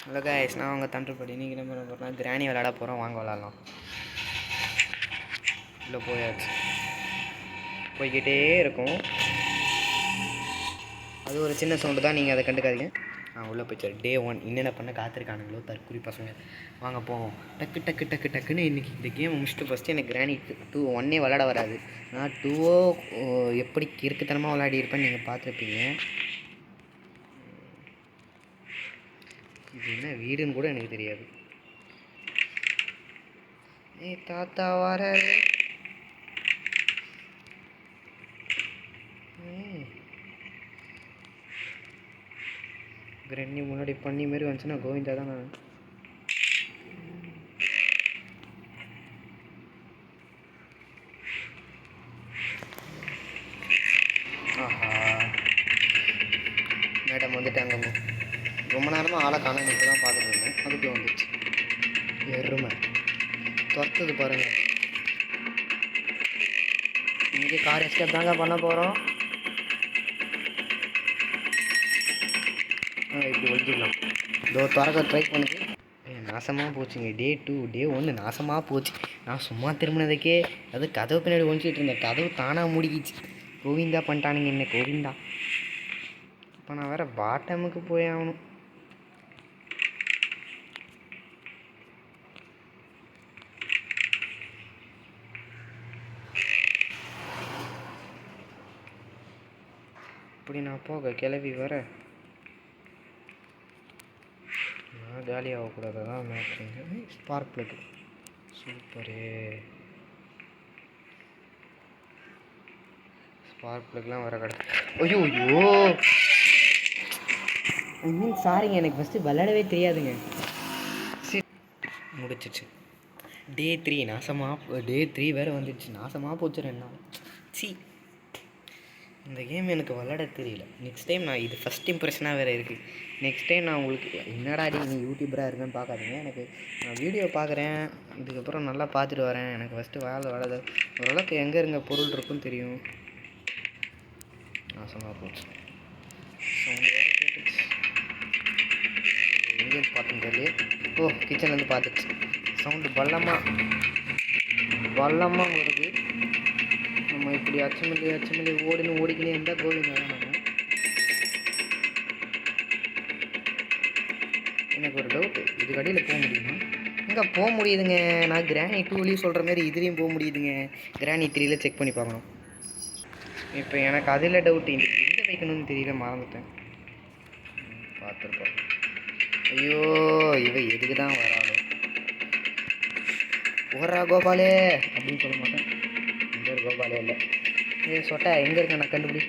Hello guys, நான் உங்கள் தண்டர்படி. இன்றைக்கி நம்ம என்ன பண்ணுறோம், கிராணி விளாட போகிறோம். வாங்க விளாட்லாம். உள்ளே போயாச்சு. போய்கிட்டே இருக்கும். அது ஒரு சின்ன சவுண்டு தான், நீங்கள் அதை கண்டுக்காதீங்க. உள்ளே போய்ச்சார். டே 1 என்னென்ன பண்ண காத்திருக்கானுங்களோ தற்குறி பசங்க. வாங்க போவோம். டக்கு டக்கு டக்கு டக்குன்னு இன்றைக்கி இந்த கேம் முடிச்சுட்டு ஃபஸ்ட்டு எனக்கு கிராணி 2 1 விளாட வராது. நான் 2 எப்படி இருக்குத்தனமாக விளையாடி இருப்பேன்னு நீங்கள் பார்த்துருப்பீங்க. இது என்ன வீடுன்னு கூட எனக்கு தெரியாது. தாத்தா வராரு. கிரண்ணி முன்னாடி பண்ணி மாரி வந்துச்சுன்னா கோவிந்தா தான். நான் ஆஹா, மேடம் வந்துட்டாங்க. ரொம்ப நேரமாக ஆளை காண இப்போ தான் பார்த்துட்டு இருந்தேன். அதுக்குள்ளே வந்துச்சு எருமை. துரத்துது பாருங்கள். இன்றைக்கி கார் எஸ்கேப் தாங்க பண்ண போகிறோம். இப்படி ஒழிச்சிக்கலாம். இதோ திறக்க ட்ரை பண்ணுது. நாசமாக போச்சுங்க. டே 2 டே 1 நாசமாக போச்சு. நான் சும்மா திரும்பினதுக்கே அது கதவு பின்னாடி ஒழிச்சிட்டு இருந்தேன். கதவு தானாக முடிக்கிச்சு. கோவிந்தா பண்ணிட்டானுங்க என்ன, கோவிந்தா. இப்போ நான் வேறு பாட்டமுக்கு போய் ஆகணும். இப்படி நான் போக கிளவி வர நான் காலி ஆகக்கூடாது தான் மேட்ரிங்க. Spark plug super. ஸ்பார்க் ப்ளக்லாம் வர கடை. ஐயோ ஐயோ, சாரிங்க, எனக்கு ஃபஸ்ட்டு விளையாடவே தெரியாதுங்க. சரி, முடிச்சிச்சு. டே 3 நாசமாக. டே 3 வேறு வந்துடுச்சு. நாசமாக போச்சு 2 நாள். சி, இந்த கேம் எனக்கு விளையாட தெரியல. நெக்ஸ்ட் டைம் நான் இது ஃபஸ்ட் இம்ப்ரெஷனாக வேறு இருக்குது. நெக்ஸ்ட் டைம் நான் உங்களுக்கு என்னடா நீ யூடியூபராக இருக்குன்னு பார்க்காதீங்க. எனக்கு நான் வீடியோ பார்க்குறேன், இதுக்கப்புறம் நல்லா பார்த்துட்டு வரேன். எனக்கு ஃபஸ்ட்டு விளாட ஓரளவுக்கு எங்கே இருங்க பொருள் இருக்குன்னு தெரியும். நாசமாக போச்சு. சவுண்டு வேறு கேட்டுச்சு. எங்கேன்னு பார்த்துன்னு தெரியல. கிச்சன்லேருந்து பார்த்துச்சு. சவுண்டு பள்ளமாக வருது. நம்ம இப்படி அச்சமல்லி ஓடிக்கினே இருந்தால் கோவிந்தா தான். நம்ம எனக்கு ஒரு டவுட்டு, இது கடையில் போக முடியுமா? எங்கே போக முடியுதுங்க. நான் கிராணி 2லேயும் சொல்கிற மாதிரி இதுலேயும் போக முடியுதுங்க. கிராணி 3ல் செக் பண்ணி பார்க்கணும். இப்போ எனக்கு அதில் டவுட்டு, இந்த எங்கே வைக்கணும்னு தெரியல, மறந்துட்டேன். பார்த்துருப்போம். ஐயோ, எதுக்கு தான் வராளோ. ஓரா கோபாலே அப்படின்னு சொல்ல மாட்டேன். எந்த ஒரு கோபாலே இல்லை. சொட்டை எங்கே இருக்கேன் நான் கண்டுபிடி.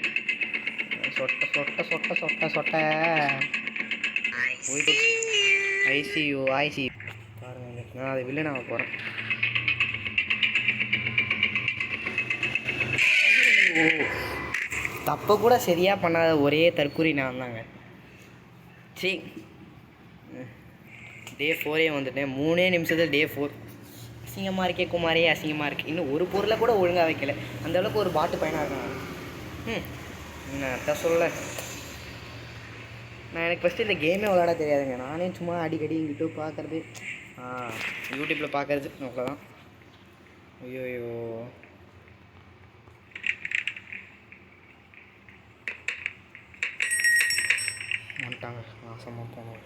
சொட்டை போயிட்டு ஐசியூ பாருங்க. நான் அதை வில்லனாக போகிறேன். தப்பை கூட சரியாக பண்ணாத ஒரே தற்குறி நான் தாங்க. சரி, டே 4 வந்துட்டேன். 3 நிமிஷத்தில் டே 4. அசிங்கமாக இருக்கே குமாரே, அசிங்கமாக இருக்குது. இன்னும் ஒரு பொருளை கூட ஒழுங்காக வைக்கல. அந்தளவுக்கு ஒரு பாட்டு பையனாக இருக்கான். நான் சொல்ல, நான் எனக்கு ஃபஸ்ட்டு இந்த கேமே விளாட தெரியாதுங்க. நானே சும்மா அடிக்கடி யூடியூப் பார்க்குறது, யூடியூப்பில் பார்க்குறது அவ்வளோதான். ஐயோயோ, வந்துட்டாங்க. நாசமாக போனோம்.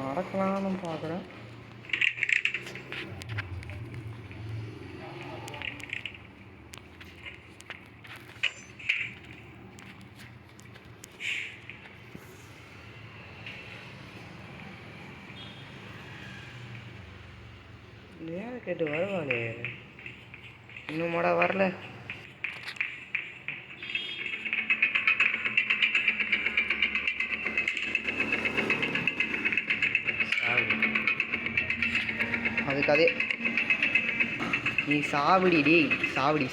அடக்கலான்னு பார்க்குறேன். ஏன் கேட்டு வருவாளே, இன்னும் மாடா வரல. அதுக்கு அதே நீ சாவடி டே, சாவடி.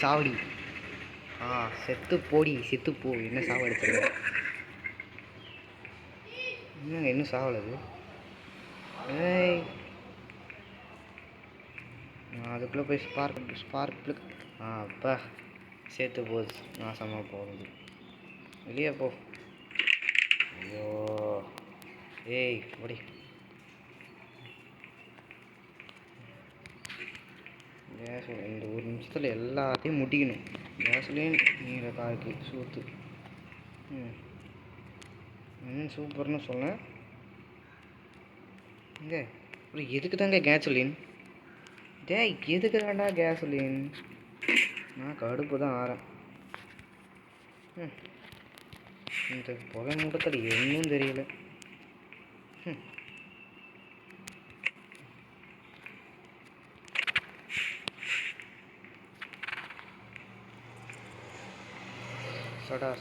செத்து போ. என்ன சாவடிச்சிருக்க? என்னங்க இன்னும் சாவலது? அதுக்குள்ளே போய் ஸ்பார்க் அப்பா சேர்த்து போகுது, நாசமாக போகுது. வெளியே போ. ஐயோ ஏய் ஓடி. கேஸ் இந்த ஒரு நிமிஷத்தில் எல்லாத்தையும் முட்டிக்கணும். கேஸ்லேயும் நீரை காய்க்கு சூத்து. சூப்பர்னு சொன்னேன். இங்கே எதுக்கு தாங்க கேஸ்லின்? எதுக்கு தாண்டா கேஸ்லின்? நான் கடுப்பு தான் ஆறேன். இந்த புகை மூட்டத்தில் இன்னும் தெரியல.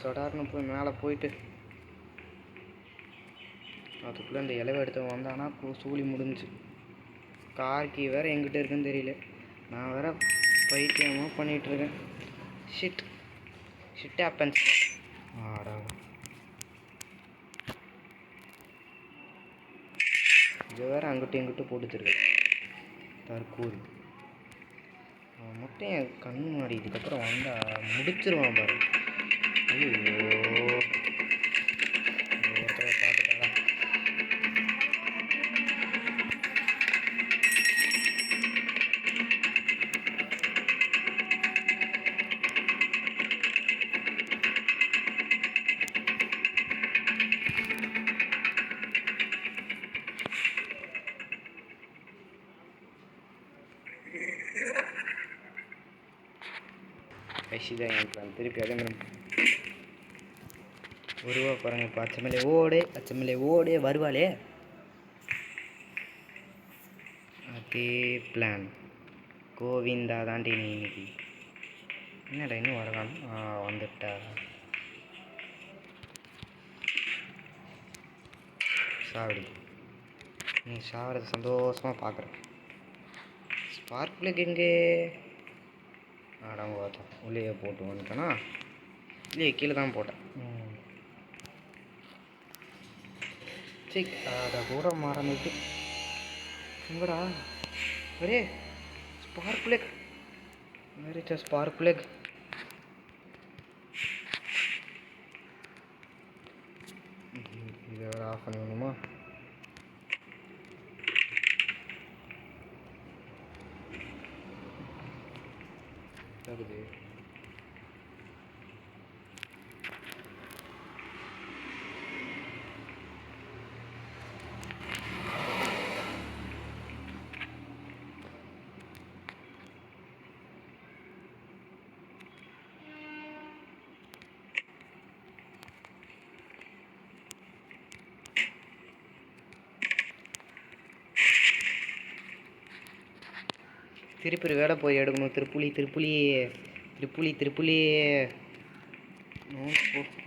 சொடார்னு போய் மேலே போயிட்டு அதுக்குள்ளே இந்த இலவை எடுத்து வந்தானா சூழி முடிஞ்சு. கார்கி வேறு எங்கிட்ட இருக்குன்னு தெரியல. நான் வேறு பைத்தியமாக பண்ணிகிட்ருக்கேன். Shit happens. ஆடா இதை வேறு அங்கிட்டும் இங்கிட்டும் போட்டுச்சிருக்கேன். தற்கூரி அவன் மட்டும் என் கண்ணு முன்னாடி இதுக்கப்புறம் வந்தால் முடிச்சிருவான் பாரு. ஐயோ பார்த்துட்டாடா. கஷிதான் என் பிளான். திருப்பி அதே மாதிரி வருவா பாருங்க. இப்போ அச்சமலை ஓடே வருவாளே. அதே பிளான். கோவிந்தா தாண்டி நீ இன்னைக்கு. என்னடா இன்னும் வரலாம்? வந்துட்டா. சாவடி. நீ சாவறத சந்தோஷமாக பார்க்குறேன். ஸ்பார்க் பிளக் எங்கே? ஆடாங்க பார்த்தோம். உள்ளே போட்டு வந்துட்டேனா? இல்லையே, கீழே தான் போட்டேன். சரி, அதை கூட மறந்துட்டு எங்கடா? அரே spark plug. Where is spark plug? இதை வேறு ஆஃப் பண்ணணுமா? இருக்குது. திருப்பி வேலை போய் எடுக்கணும். திருப்புளி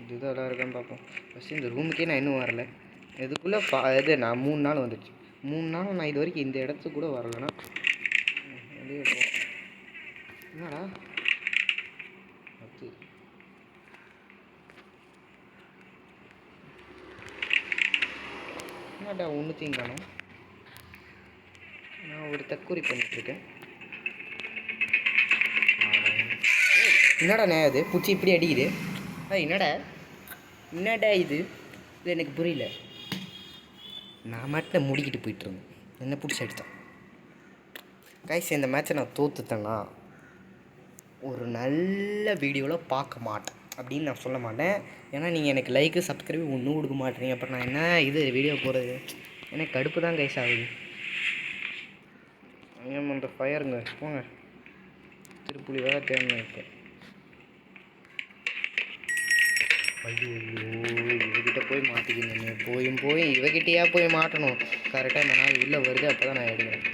இதுதான் எல்லாம் இருக்கான்னு பார்ப்போம். ஃபஸ்ட்டு இந்த ரூமுக்கே நான் இன்னும் வரல. இதுக்குள்ளே இது நான் 3 நாள் வந்துடுச்சு. 3 நாள் நான் இது வரைக்கும் இந்த இடத்துக்கு கூட வரலண்ணா. வெளியே போ. என்னடா அது? என்னடா ஒன்றுத்தையும் காணும். நான் ஒரு தற்கூரி பண்ணிகிட்ருக்கேன். என்னடா அது பூச்சி இப்படி அடிக்குது? என்னடா இது எனக்கு புரியல. நான் மட்டும் முடிக்கிட்டு போயிட்டுருந்தேன். என்ன பிடிச்சி அடித்தான். கைஸ், இந்த மேட்சை நான் தோற்றுத்தேன்னா ஒரு நல்ல வீடியோவில் பார்க்க மாட்டேன் அப்படின்னு நான் சொல்ல மாட்டேன். ஏன்னா நீங்கள் எனக்கு லைக்கு சப்ஸ்கிரைப் ஒன்றும் கொடுக்க மாட்டேறீங்க. அப்புறம் நான் என்ன இது வீடியோ போகிறது? எனக்கு கடுப்பு தான் கைஸ் ஆகுது. ஏன் அந்த ஃபயருங்க போங்க. திருப்புளி வேறு தேடணும் இப்போ. ஐயோ இவகிட்ட போய் மாட்டிக்கணும். போய் இவகிட்டையா போய் மாட்டணும். கரெக்டாக இந்த நாள் உள்ளே வருது, அப்போ தான் நான் எடுக்கிறேன்.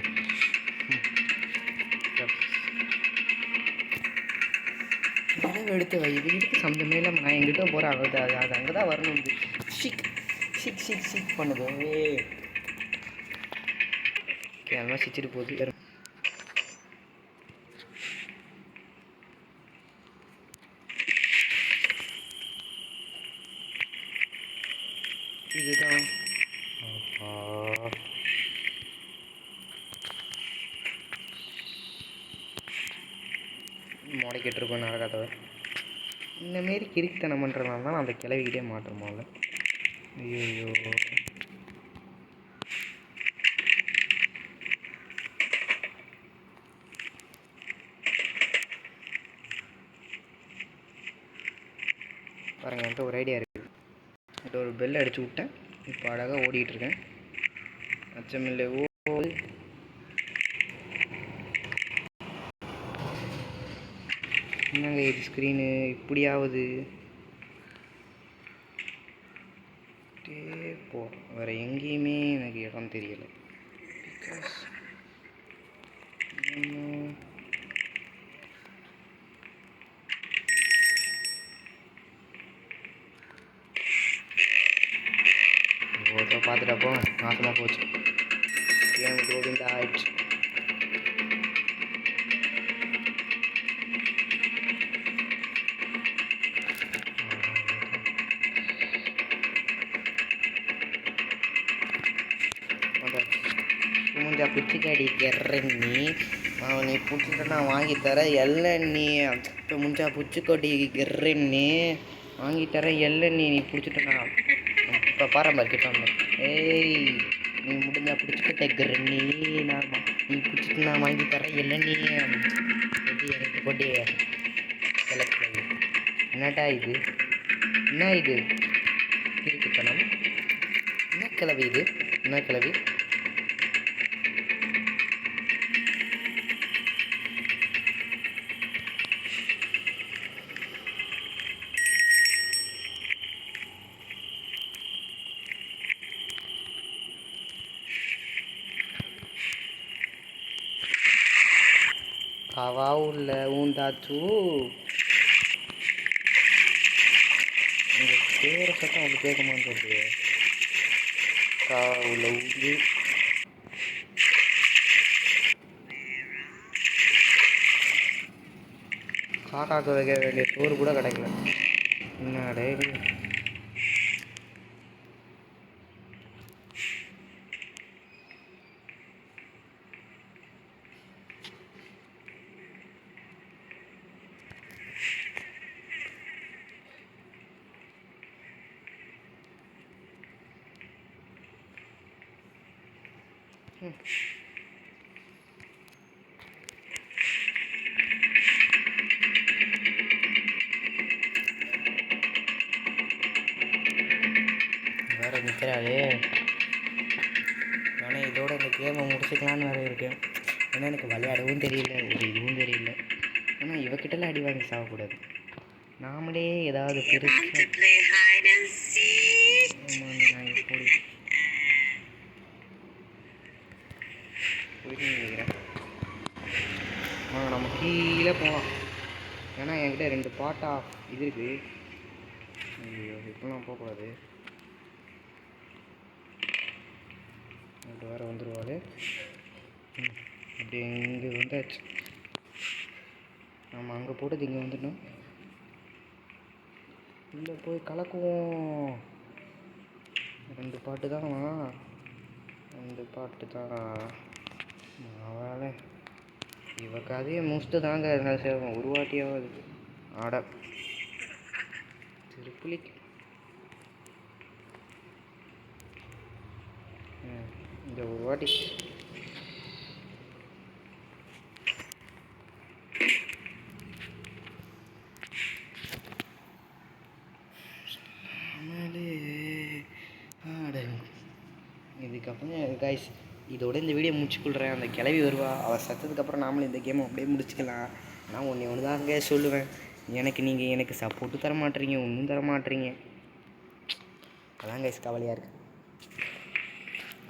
இடம் எடுத்து வை. இவகிட்ட சம்மந்தமே இல்லாமல் நான் எங்கிட்ட போகிறேன். அது அங்கே தான் வரணும். ஷிக் பண்ணுது. ஓகே, அது மாதிரி சிச்சிட்டு போகுது. இதுதான் முடக்கிட்டு இருக்கோம் நடக்காதவர். இந்தமாரி கிறுக்குத்தனம் பண்ணுறதுனால தான் நான் அந்த கிளவிக்கிட்டே மாட்டேன் போல. ஐயோ பாருங்க, என்கிட்ட ஒரு ஐடியா இருக்குது. என்கிட்ட ஒரு பெல் அடிச்சு விட்டேன். இப்போ அழகாக ஓடிக்கிட்டுருக்கேன். அச்சமில்லை. என்னங்க இது ஸ்க்ரீனு இப்படியாவது போ. வேறு எங்கேயுமே எனக்கு இடம் தெரியலை. பிகாஸ் பார்த்துட்டப்போ நாசமாக போச்சு. கேம் கோவிந்தா ஆயிடுச்சு. முஞ்சா பிச்சுக்காடி கெர்றண்ணி நீ பிடிச்சிட்ட நான் வாங்கித்தரேன் எல்லண்ணி. இப்போ முஞ்சா பிச்சுக்கொடி கெர்றண்ணி வாங்கித்தரேன் எல்லண்ணி நீ பிடிச்சிட்டனா. இப்போ பாரம்பரிய கிட்ட ஏய் நீ முடிஞ்சா பிடிச்சிக்கிட்ட கெர்றண்ணி. நான் நீ பிடிச்சிட்டு நான் வாங்கித்தரேன் எல்லண்ணி. கொடி எனக்கு கொடி கிளப்பு. என்னடா இது? என்ன இது இருக்குத்தனம்? என்ன கிளவி இது? என்ன கிளவி? हवा उल्ल ऊंदाचू பேர சட்டம் அவனுக்கு கேட்க மாட்டேங்குது. உள்ள ஊந்து காக்காக்கு வைக்க வேண்டிய சோறு கூட கிடைக்கல. என்னடே வேறு நிற்கிறாளே. ஆனால் இதோட இந்த கேமை முடிச்சுக்கலான்னு வேறு இருக்கேன். ஏன்னா எனக்கு விளையாடவும் தெரியல, ஒரு இதுவும் தெரியல. ஆனால் இவக்கிட்டலாம் அடி வாங்கி சாகக்கூடாது. நாமளே ஏதாவது பெருசாக போயிட்டு நினைக்கிறேன். நம்ம கீழே போகலாம். ஏன்னா என்கிட்ட 2 பாட்டா இது இருக்குது. ஐயோ இப்போலாம் போகக்கூடாது. வேறு வந்துடுவாள். அப்படி இங்கே வந்தாச்சு. நம்ம அங்கே போட்டது இங்கே வந்துட்டோம். இல்லை போய் கலக்குவோம். 2 பாட்டு தானா? 2 பாட்டு தான். அவளை இவ கதையை முடிச்சுட்டு தாங்க எதனால் சேரும். ஒரு வாட்டியாவது ஆட திருப்புலிக்கு இந்த ஒரு வாட்டி இதுக்கப்புறம் கைஸ் இதோட இந்த வீடியோ முடிச்சுக்கொள்கிறேன். அந்த கிளவி வருவா, அவள் சத்ததுக்கப்புறம் நாமளும் இந்த கேமை அப்படியே முடிச்சுக்கலாம். ஆனால் ஒன்று தாங்க சொல்லுவேன், நீங்கள் எனக்கு சப்போர்ட்டு தர மாட்டேறீங்க, ஒன்றும் தர மாட்டேறீங்க. அதான் கைஸ் கவலையாக இருக்குது.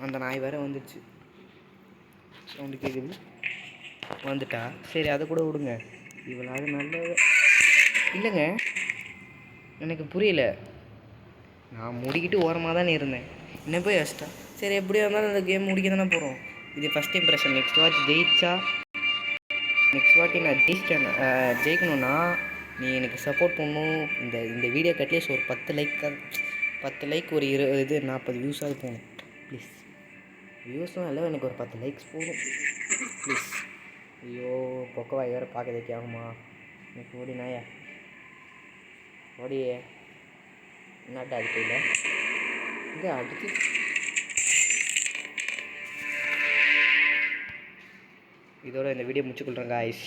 அந்த நாய் வேறு வந்துடுச்சு. சவுண்டு கேட்குது. வந்துட்டா சரி, அதை கூட விடுங்க. இவளாவது நல்ல இல்லைங்க, எனக்கு புரியல. நான் முடிக்கிட்டு ஓரமாக தானே இருந்தேன். என்ன போய் வச்சிட்டேன். சரி எப்படியா இருந்தாலும் அந்த கேம் முடிக்க தானே போகிறோம். இது ஃபஸ்ட் இம்ப்ரெஷன். நெக்ஸ்ட் வாட்டி ஜெயிச்சா, நெக்ஸ்ட் வாட்டி நான் ஜெயிக்கணும்னா நீ எனக்கு சப்போர்ட் பண்ணணும். இந்த வீடியோ அட்லீஸ்ட் ஒரு 10 லைக் ஒரு 40 வியூஸாவது போகணும் ப்ளீஸ். வியூஸும் இல்லை, எனக்கு ஒரு 10 லைக்ஸ் போகணும் ப்ளீஸ். ஐயோ பொக்கவாய் வேறு பார்க்க வைக்காகுமா? ஓடி நாயா ஓடியே என்னட்டா அது கையில் இங்கே அடுத்து இதோட இந்த வீடியோ முடிச்சுக்கொள்கிறேன் காய்ஸ்.